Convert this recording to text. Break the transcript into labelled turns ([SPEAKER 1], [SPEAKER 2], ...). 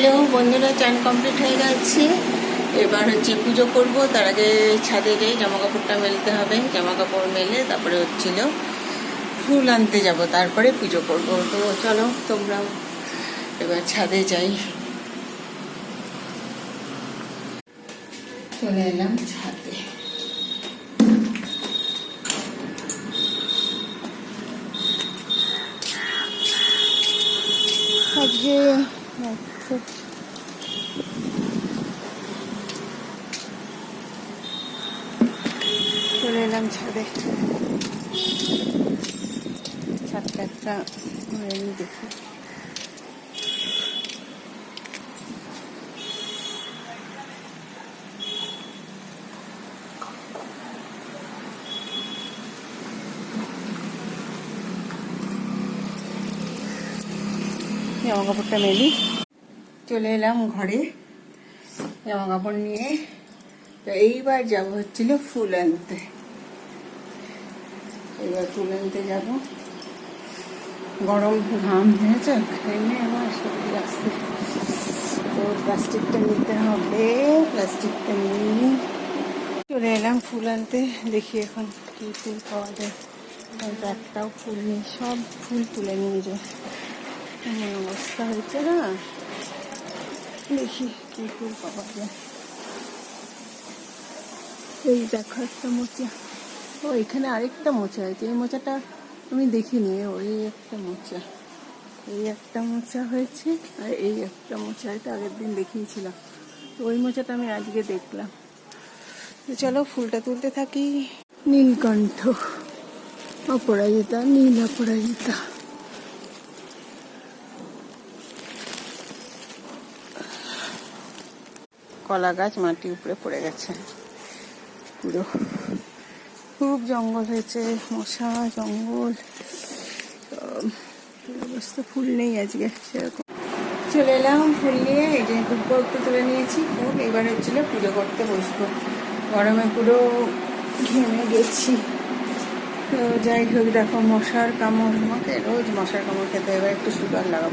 [SPEAKER 1] Hello বন্ধুরা, চান complete হয়ে গেছে। এবার পুজো করব। তার আগে ছাদে যাই, জামা কাপড়টা মেলতে হবে। জামা কাপড় মেলে তারপরে ফুল আনতে যাব, তারপরে পুজো করব। তো চলো তোমরাও এবার ছাদে যাই। চলে এলাম ছাদে। আজকে চলে এলাম ছাদে। ছাদটা একটা দেখি। জামা কাপড়টা মেলি। চলে এলাম ঘরে জামা কাপড় নিয়ে। তো এইবার যাবো হচ্ছিল ফুল আনতে। এবার ফুল আনতে যাবো। গরম ঘাম হয়েছে, ঘেমে আমার শরীর আসছে। তো প্লাস্টিকটা নিতে হবে, প্লাস্টিকটা নিয়ে চলে এলাম ফুল আনতে। দেখি এখন কি ফুল পাওয়া যায়। একটাও ফুল নেই, সব ফুল তুলে নিয়ে যায়। এমন অবস্থা হয়েছে না। দেখি কি ফুল পাওয়া যায়। এই দেখো একটা মোচা। ও এখানে আরেকটা মোচা হয়েছে। এই মোচাটা আমি দেখিনি। ওই একটা মোচা, এই একটা মোচা হয়েছে, আর এই একটা মোচা। এটা আগের দিন দেখিয়েছিলাম। তো ওই মোচাটা আমি আজকে দেখলাম। তো চলো ফুলটা তুলতে থাকি। নীলকণ্ঠ, অপরাজিতা, নীল অপরাজিতা। কলা গাছ মাটির উপরে পড়ে গেছে পুরো। খুব জঙ্গল হয়েছে, মশা জঙ্গল। অবস্থা, ফুল নেই আজকে সেরকম। চলে এলাম ফুল নিয়ে। এই যে দুব্বো একটু তুলে নিয়েছি ফুল। এবার হচ্ছিল পুজো করতে বসবো। গরমে পুরো ঘেমে গেছি। তো যাই হোক, দেখো মশার কামড়। আমাকে রোজ মশার কামড় খেতে। এবার একটু সুগার লাগাবো।